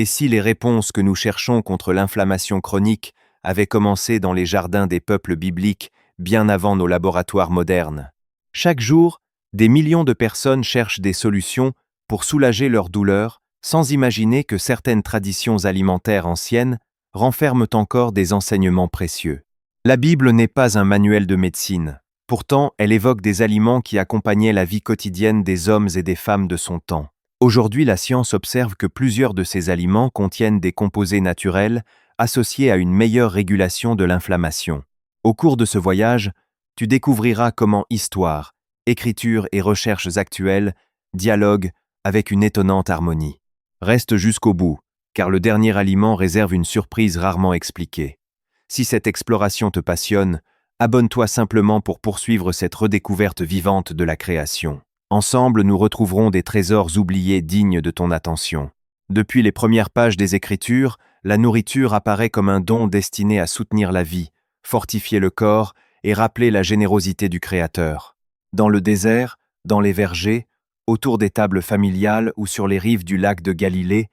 Et si les réponses que nous cherchons contre l'inflammation chronique avaient commencé dans les jardins des peuples bibliques bien avant nos laboratoires modernes? Chaque jour, des millions de personnes cherchent des solutions pour soulager leurs douleurs, sans imaginer que certaines traditions alimentaires anciennes renferment encore des enseignements précieux. La Bible n'est pas un manuel de médecine. Pourtant, elle évoque des aliments qui accompagnaient la vie quotidienne des hommes et des femmes de son temps. Aujourd'hui, la science observe que plusieurs de ces aliments contiennent des composés naturels associés à une meilleure régulation de l'inflammation. Au cours de ce voyage, tu découvriras comment histoire, écriture et recherches actuelles dialoguent avec une étonnante harmonie. Reste jusqu'au bout, car le dernier aliment réserve une surprise rarement expliquée. Si cette exploration te passionne, abonne-toi simplement pour poursuivre cette redécouverte vivante de la création. Ensemble, nous retrouverons des trésors oubliés dignes de ton attention. Depuis les premières pages des Écritures, la nourriture apparaît comme un don destiné à soutenir la vie, fortifier le corps et rappeler la générosité du Créateur. Dans le désert, dans les vergers, autour des tables familiales ou sur les rives du lac de Galilée,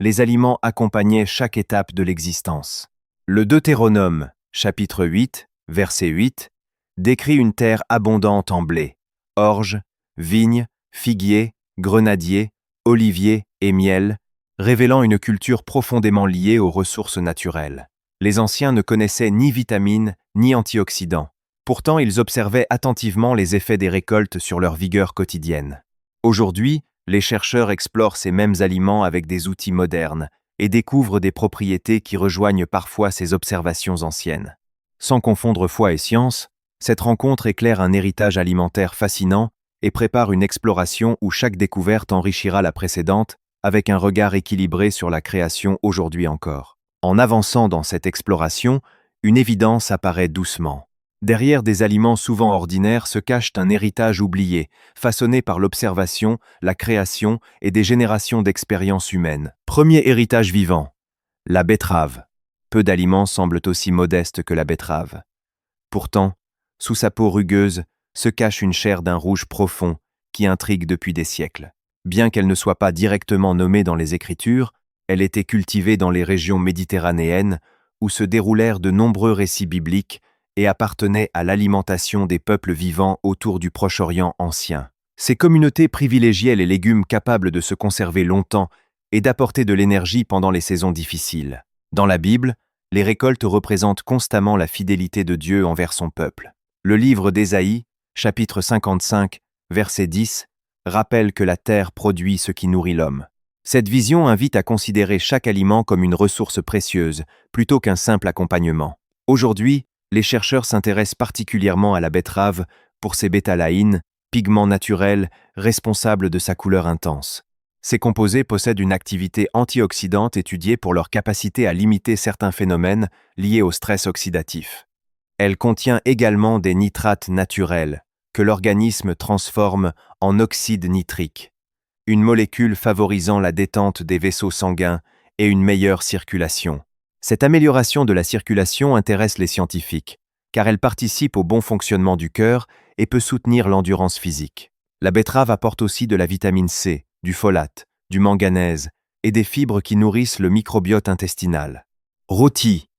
les aliments accompagnaient chaque étape de l'existence. Le Deutéronome, chapitre 8, verset 8, décrit une terre abondante en blé, orge, vignes, figuiers, grenadiers, oliviers et miel, révélant une culture profondément liée aux ressources naturelles. Les anciens ne connaissaient ni vitamines ni antioxydants. Pourtant, ils observaient attentivement les effets des récoltes sur leur vigueur quotidienne. Aujourd'hui, les chercheurs explorent ces mêmes aliments avec des outils modernes et découvrent des propriétés qui rejoignent parfois ces observations anciennes. Sans confondre foi et science, cette rencontre éclaire un héritage alimentaire fascinant et prépare une exploration où chaque découverte enrichira la précédente avec un regard équilibré sur la création aujourd'hui encore. En avançant dans cette exploration, une évidence apparaît doucement. Derrière des aliments souvent ordinaires se cache un héritage oublié, façonné par l'observation, la création et des générations d'expériences humaines. Premier héritage vivant, la betterave. Peu d'aliments semblent aussi modestes que la betterave. Pourtant, sous sa peau rugueuse, se cache une chair d'un rouge profond qui intrigue depuis des siècles. Bien qu'elle ne soit pas directement nommée dans les Écritures, elle était cultivée dans les régions méditerranéennes où se déroulèrent de nombreux récits bibliques et appartenait à l'alimentation des peuples vivant autour du Proche-Orient ancien. Ces communautés privilégiaient les légumes capables de se conserver longtemps et d'apporter de l'énergie pendant les saisons difficiles. Dans la Bible, les récoltes représentent constamment la fidélité de Dieu envers son peuple. Le livre d'Ésaïe, chapitre 55, verset 10, rappelle que la terre produit ce qui nourrit l'homme. Cette vision invite à considérer chaque aliment comme une ressource précieuse, plutôt qu'un simple accompagnement. Aujourd'hui, les chercheurs s'intéressent particulièrement à la betterave pour ses bétalaïnes, pigments naturels responsables de sa couleur intense. Ces composés possèdent une activité antioxydante étudiée pour leur capacité à limiter certains phénomènes liés au stress oxydatif. Elle contient également des nitrates naturels que l'organisme transforme en oxyde nitrique, une molécule favorisant la détente des vaisseaux sanguins et une meilleure circulation. Cette amélioration de la circulation intéresse les scientifiques, car elle participe au bon fonctionnement du cœur et peut soutenir l'endurance physique. La betterave apporte aussi de la vitamine C, du folate, du manganèse et des fibres qui nourrissent le microbiote intestinal. Rôtie,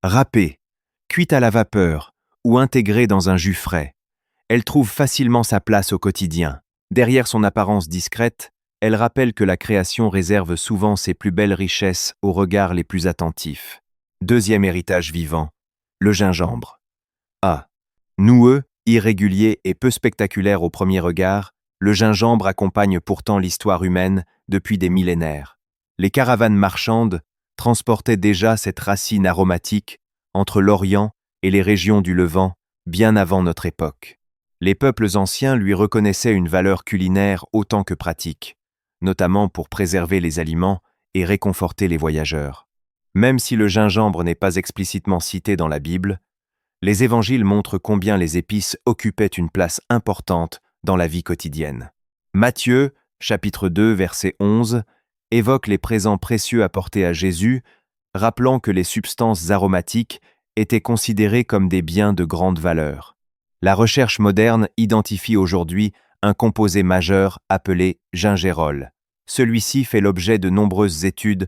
râpée, cuite à la vapeur ou intégrée dans un jus frais, elle trouve facilement sa place au quotidien. Derrière son apparence discrète, elle rappelle que la création réserve souvent ses plus belles richesses aux regards les plus attentifs. Deuxième héritage vivant, le gingembre. Noueux, irrégulier et peu spectaculaire au premier regard, le gingembre accompagne pourtant l'histoire humaine depuis des millénaires. Les caravanes marchandes transportaient déjà cette racine aromatique entre l'Orient et les régions du Levant bien avant notre époque. Les peuples anciens lui reconnaissaient une valeur culinaire autant que pratique, notamment pour préserver les aliments et réconforter les voyageurs. Même si le gingembre n'est pas explicitement cité dans la Bible, les évangiles montrent combien les épices occupaient une place importante dans la vie quotidienne. Matthieu, chapitre 2, verset 11, évoque les présents précieux apportés à Jésus, rappelant que les substances aromatiques étaient considérées comme des biens de grande valeur. La recherche moderne identifie aujourd'hui un composé majeur appelé gingérol. Celui-ci fait l'objet de nombreuses études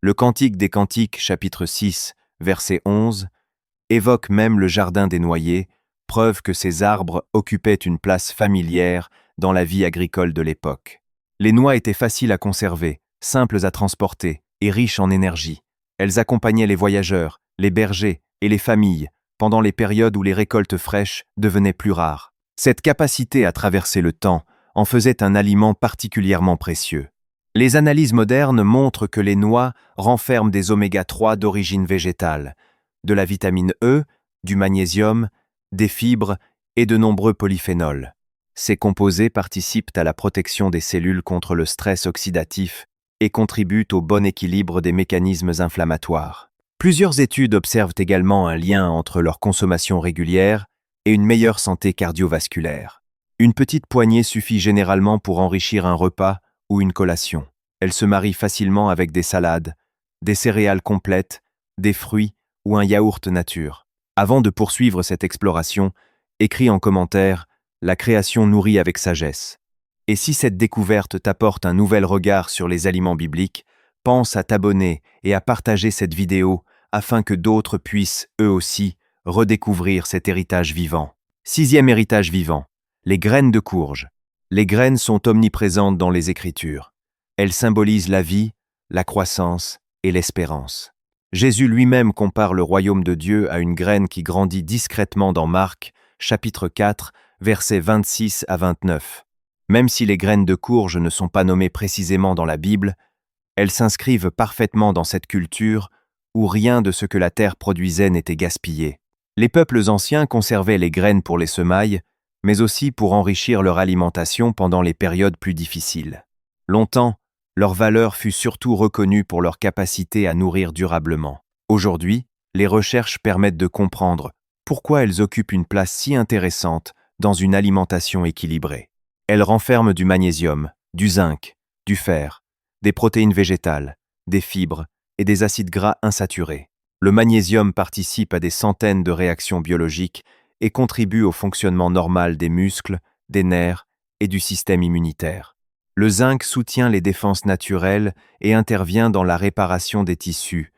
Le Cantique des Cantiques, chapitre 6, verset 11, évoque même le jardin des noyers, preuve que ces arbres occupaient une place familière dans la vie agricole de l'époque. Les noix étaient faciles à conserver, simples à transporter et riches en énergie. Elles accompagnaient les voyageurs, les bergers et les familles pendant les périodes où les récoltes fraîches devenaient plus rares. Cette capacité à traverser le temps en faisait un aliment particulièrement précieux. Les analyses modernes montrent que les noix renferment des oméga-3 d'origine végétale, de la vitamine E, du magnésium, des fibres et de nombreux polyphénols. Ces composés participent à la protection des cellules contre le stress oxydatif et contribuent au bon équilibre des mécanismes inflammatoires. Plusieurs études observent également un lien entre leur consommation régulière et une meilleure santé cardiovasculaire. Une petite poignée suffit généralement pour enrichir un repas ou une collation. Elle se marie facilement avec des salades, des céréales complètes, des fruits ou un yaourt nature. Avant de poursuivre cette exploration, écris en commentaire « La création nourrit avec sagesse ». Et si cette découverte t'apporte un nouvel regard sur les aliments bibliques, pense à t'abonner et à partager cette vidéo afin que d'autres puissent, eux aussi, redécouvrir cet héritage vivant. 6e héritage vivant, les graines de courge. Les graines sont omniprésentes dans les Écritures. Elles symbolisent la vie, la croissance et l'espérance. Jésus lui-même compare le royaume de Dieu à une graine qui grandit discrètement dans Marc, chapitre 4, versets 26 à 29. Même si les graines de courge ne sont pas nommées précisément dans la Bible, elles s'inscrivent parfaitement dans cette culture où rien de ce que la terre produisait n'était gaspillé. Les peuples anciens conservaient les graines pour les semailles, mais aussi pour enrichir leur alimentation pendant les périodes plus difficiles. Longtemps, leur valeur fut surtout reconnue pour leur capacité à nourrir durablement. Aujourd'hui, les recherches permettent de comprendre pourquoi elles occupent une place si intéressante dans une alimentation équilibrée. Elles renferment du magnésium, du zinc, du fer, des protéines végétales, des fibres et des acides gras insaturés. Le magnésium participe à des centaines de réactions biologiques et contribue au fonctionnement normal des muscles, des nerfs et du système immunitaire. Le zinc soutient les défenses naturelles et intervient dans la réparation des tissus,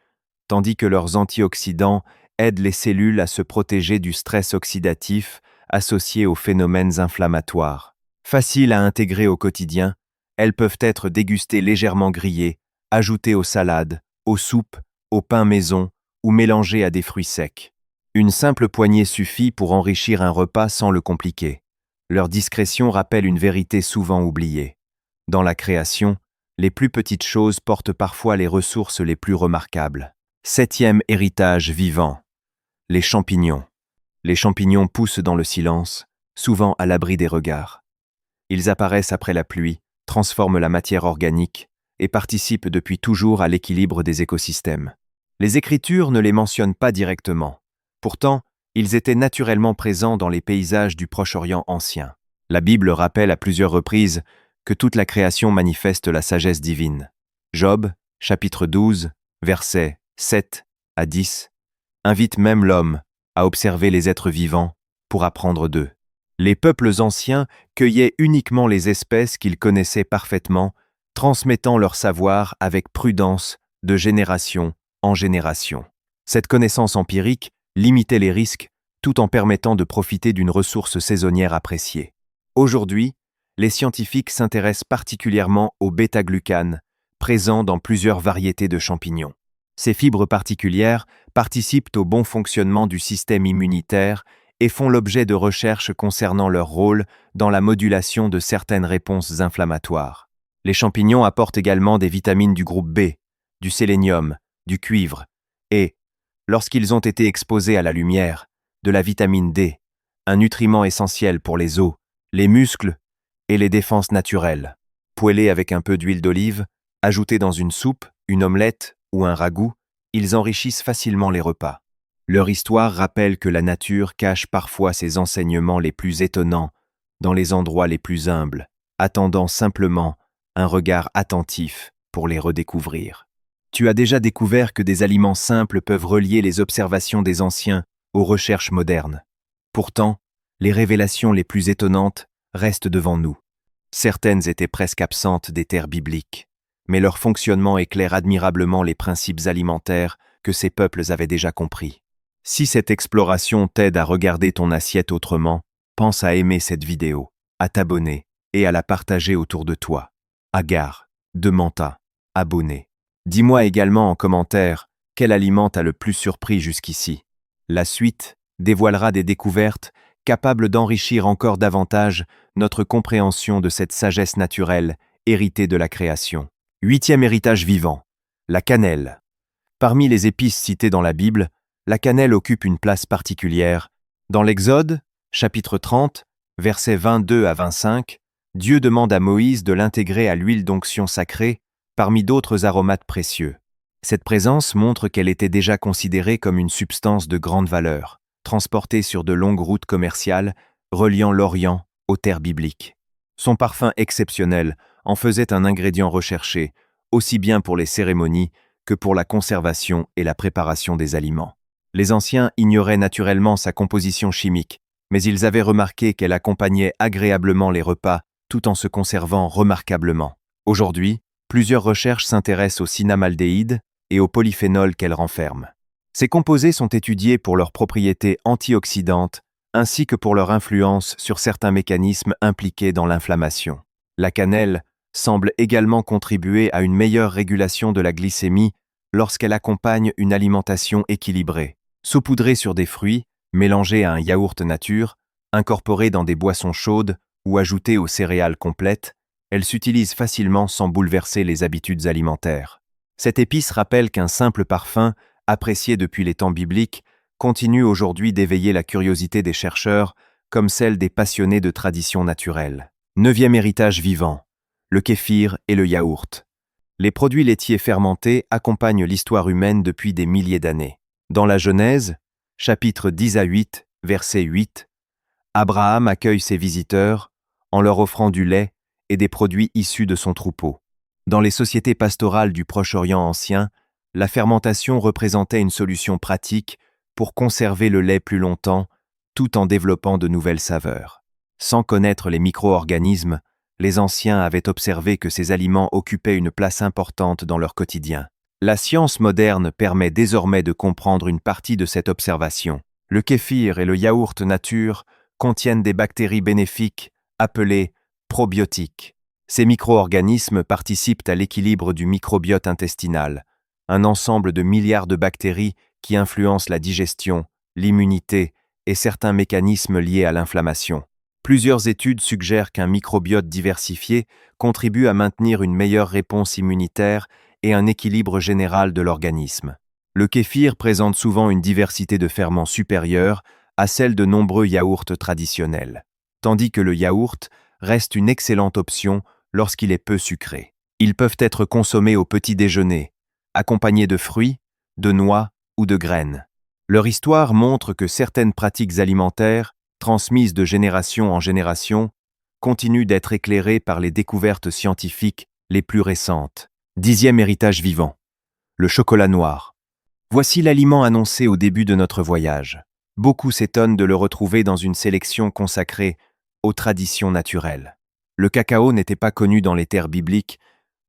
tandis que leurs antioxydants aident les cellules à se protéger du stress oxydatif associé aux phénomènes inflammatoires. Faciles à intégrer au quotidien, elles peuvent être dégustées légèrement grillées, ajoutées aux salades, aux soupes, au pain maison ou mélangées à des fruits secs. Une simple poignée suffit pour enrichir un repas sans le compliquer. Leur discrétion rappelle une vérité souvent oubliée. Dans la création, les plus petites choses portent parfois les ressources les plus remarquables. 7e héritage vivant. Les champignons. Les champignons poussent dans le silence, souvent à l'abri des regards. Ils apparaissent après la pluie, transforment la matière organique et participent depuis toujours à l'équilibre des écosystèmes. Les Écritures ne les mentionnent pas directement. Pourtant, ils étaient naturellement présents dans les paysages du Proche-Orient ancien. La Bible rappelle à plusieurs reprises que toute la création manifeste la sagesse divine. Job, chapitre 12, versets 7 à 10, invite même l'homme à observer les êtres vivants pour apprendre d'eux. Les peuples anciens cueillaient uniquement les espèces qu'ils connaissaient parfaitement, transmettant leur savoir avec prudence de génération en génération. Cette connaissance empirique limitait les risques tout en permettant de profiter d'une ressource saisonnière appréciée. Aujourd'hui, les scientifiques s'intéressent particulièrement au bêta-glucane, présent dans plusieurs variétés de champignons. Ces fibres particulières participent au bon fonctionnement du système immunitaire et font l'objet de recherches concernant leur rôle dans la modulation de certaines réponses inflammatoires. Les champignons apportent également des vitamines du groupe B, du sélénium, du cuivre et, lorsqu'ils ont été exposés à la lumière, de la vitamine D, un nutriment essentiel pour les os, les muscles et les défenses naturelles. Poêlés avec un peu d'huile d'olive, ajoutés dans une soupe, une omelette ou un ragoût, ils enrichissent facilement les repas. Leur histoire rappelle que la nature cache parfois ses enseignements les plus étonnants dans les endroits les plus humbles, attendant simplement un regard attentif pour les redécouvrir. Tu as déjà découvert que des aliments simples peuvent relier les observations des anciens aux recherches modernes. Pourtant, les révélations les plus étonnantes restent devant nous. Certaines étaient presque absentes des terres bibliques. mais leur fonctionnement éclaire admirablement les principes alimentaires que ces peuples avaient déjà compris. Si cette exploration t'aide à regarder ton assiette autrement, pense à aimer cette vidéo, à t'abonner et à la partager autour de toi. Agar, de Manta, abonné. Dis-moi également en commentaire quel aliment t'a le plus surpris jusqu'ici. La suite dévoilera des découvertes capables d'enrichir encore davantage notre compréhension de cette sagesse naturelle héritée de la création. 8e héritage vivant, la cannelle. Parmi les épices citées dans la Bible, la cannelle occupe une place particulière. Dans l'Exode, chapitre 30, versets 22 à 25, Dieu demande à Moïse de l'intégrer à l'huile d'onction sacrée, parmi d'autres aromates précieux. Cette présence montre qu'elle était déjà considérée comme une substance de grande valeur, transportée sur de longues routes commerciales, reliant l'Orient aux terres bibliques. Son parfum exceptionnel en faisait un ingrédient recherché, aussi bien pour les cérémonies que pour la conservation et la préparation des aliments. Les anciens ignoraient naturellement sa composition chimique, mais ils avaient remarqué qu'elle accompagnait agréablement les repas tout en se conservant remarquablement. Aujourd'hui, plusieurs recherches s'intéressent au cinnamaldéhyde et aux polyphénols qu'elle renferme. Ces composés sont étudiés pour leurs propriétés antioxydantes ainsi que pour leur influence sur certains mécanismes impliqués dans l'inflammation. La cannelle semble également contribuer à une meilleure régulation de la glycémie lorsqu'elle accompagne une alimentation équilibrée. Saupoudrée sur des fruits, mélangée à un yaourt nature, incorporée dans des boissons chaudes ou ajoutée aux céréales complètes, elle s'utilise facilement sans bouleverser les habitudes alimentaires. Cette épice rappelle qu'un simple parfum, apprécié depuis les temps bibliques, continue aujourd'hui d'éveiller la curiosité des chercheurs comme celle des passionnés de traditions naturelles. 9e héritage vivant, le kéfir et le yaourt. Les produits laitiers fermentés accompagnent l'histoire humaine depuis des milliers d'années. Dans la Genèse, chapitre 10 à 8, verset 8, Abraham accueille ses visiteurs en leur offrant du lait et des produits issus de son troupeau. Dans les sociétés pastorales du Proche-Orient ancien, la fermentation représentait une solution pratique pour conserver le lait plus longtemps, tout en développant de nouvelles saveurs. Sans connaître les micro-organismes, les anciens avaient observé que ces aliments occupaient une place importante dans leur quotidien. La science moderne permet désormais de comprendre une partie de cette observation. Le kéfir et le yaourt nature contiennent des bactéries bénéfiques appelées probiotiques. Ces micro-organismes participent à l'équilibre du microbiote intestinal, un ensemble de milliards de bactéries qui influencent la digestion, l'immunité et certains mécanismes liés à l'inflammation. Plusieurs études suggèrent qu'un microbiote diversifié contribue à maintenir une meilleure réponse immunitaire et un équilibre général de l'organisme. Le kéfir présente souvent une diversité de ferments supérieure à celle de nombreux yaourts traditionnels, tandis que le yaourt reste une excellente option lorsqu'il est peu sucré. Ils peuvent être consommés au petit déjeuner, accompagnés de fruits, de noix ou de graines. Leur histoire montre que certaines pratiques alimentaires, transmises de génération en génération, continuent d'être éclairées par les découvertes scientifiques les plus récentes. 10e héritage vivant, le chocolat noir. Voici l'aliment annoncé au début de notre voyage. Beaucoup s'étonnent de le retrouver dans une sélection consacrée aux traditions naturelles. Le cacao n'était pas connu dans les terres bibliques,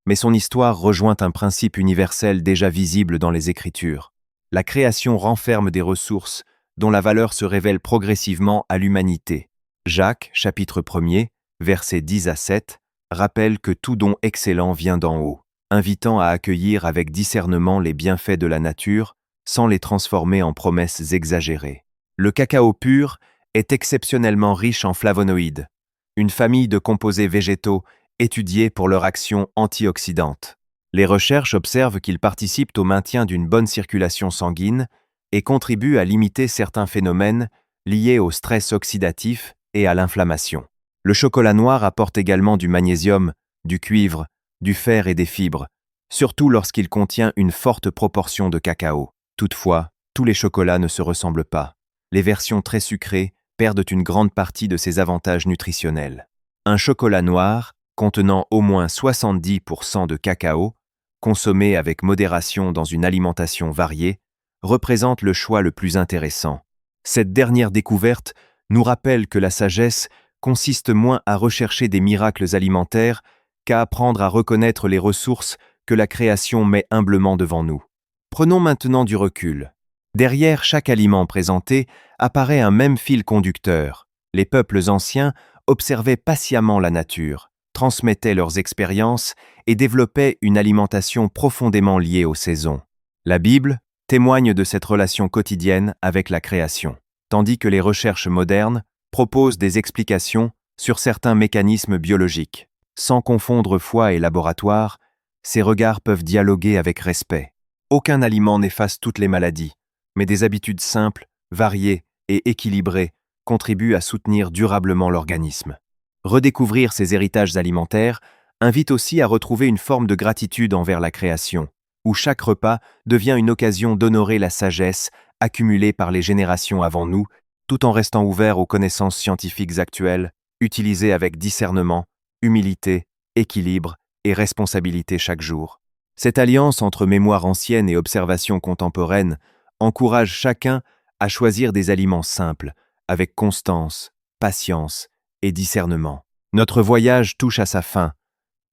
mais son histoire rejoint un principe universel déjà visible dans les Écritures. La création renferme des ressources dont la valeur se révèle progressivement à l'humanité. Jacques, chapitre 1er, versets 10 à 7, rappelle que tout don excellent vient d'en haut, invitant à accueillir avec discernement les bienfaits de la nature sans les transformer en promesses exagérées. Le cacao pur est exceptionnellement riche en flavonoïdes, une famille de composés végétaux étudiés pour leur action antioxydante. Les recherches observent qu'ils participent au maintien d'une bonne circulation sanguine et contribuent à limiter certains phénomènes liés au stress oxydatif et à l'inflammation. Le chocolat noir apporte également du magnésium, du cuivre, du fer et des fibres, surtout lorsqu'il contient une forte proportion de cacao. Toutefois, tous les chocolats ne se ressemblent pas. Les versions très sucrées perdent une grande partie de ses avantages nutritionnels. Un chocolat noir, contenant au moins 70% de cacao, consommé avec modération dans une alimentation variée, représente le choix le plus intéressant. Cette dernière découverte nous rappelle que la sagesse consiste moins à rechercher des miracles alimentaires qu'à apprendre à reconnaître les ressources que la création met humblement devant nous. Prenons maintenant du recul. Derrière chaque aliment présenté apparaît un même fil conducteur. Les peuples anciens observaient patiemment la nature, transmettaient leurs expériences et développaient une alimentation profondément liée aux saisons. La Bible témoigne de cette relation quotidienne avec la création, tandis que les recherches modernes proposent des explications sur certains mécanismes biologiques. Sans confondre foi et laboratoire, ces regards peuvent dialoguer avec respect. Aucun aliment n'efface toutes les maladies, mais des habitudes simples, variées et équilibrées contribuent à soutenir durablement l'organisme. Redécouvrir ces héritages alimentaires invite aussi à retrouver une forme de gratitude envers la création, où chaque repas devient une occasion d'honorer la sagesse accumulée par les générations avant nous, tout en restant ouvert aux connaissances scientifiques actuelles, utilisées avec discernement, humilité, équilibre et responsabilité chaque jour. Cette alliance entre mémoire ancienne et observation contemporaine encourage chacun à choisir des aliments simples, avec constance, patience et discernement. Notre voyage touche à sa fin,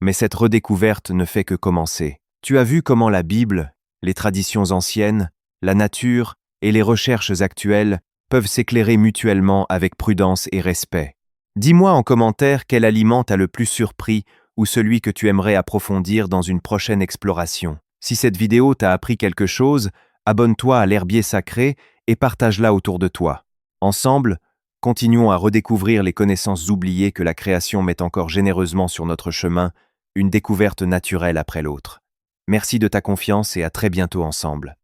mais cette redécouverte ne fait que commencer. Tu as vu comment la Bible, les traditions anciennes, la nature et les recherches actuelles peuvent s'éclairer mutuellement avec prudence et respect. Dis-moi en commentaire quel aliment t'a le plus surpris ou celui que tu aimerais approfondir dans une prochaine exploration. Si cette vidéo t'a appris quelque chose, abonne-toi à l'Herbier Sacré et partage-la autour de toi. Ensemble, continuons à redécouvrir les connaissances oubliées que la création met encore généreusement sur notre chemin, une découverte naturelle après l'autre. Merci de ta confiance et à très bientôt ensemble.